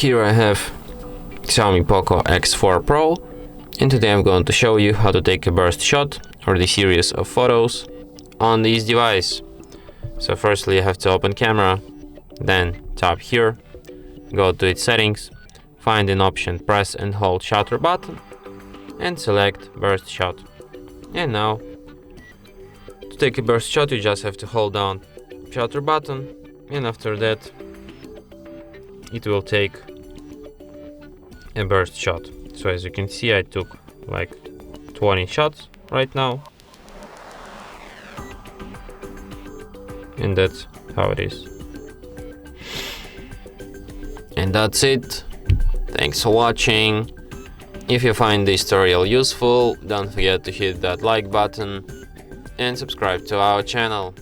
Here I have XIAOMI Poco X4 Pro, and today I'm going to show you how to take a burst shot or the series of photos on this device. So firstly you have to open camera, then tap here, go to its settings, find an option, press and hold shutter button and select burst shot. And now to take a burst shot you just have to hold down shutter button, and after that it will take a burst shot. So as you can see, I took like 20 shots right now, and that's how it is. And that's it. Thanks for watching. If you find this tutorial useful, don't forget to hit that like button and subscribe to our channel.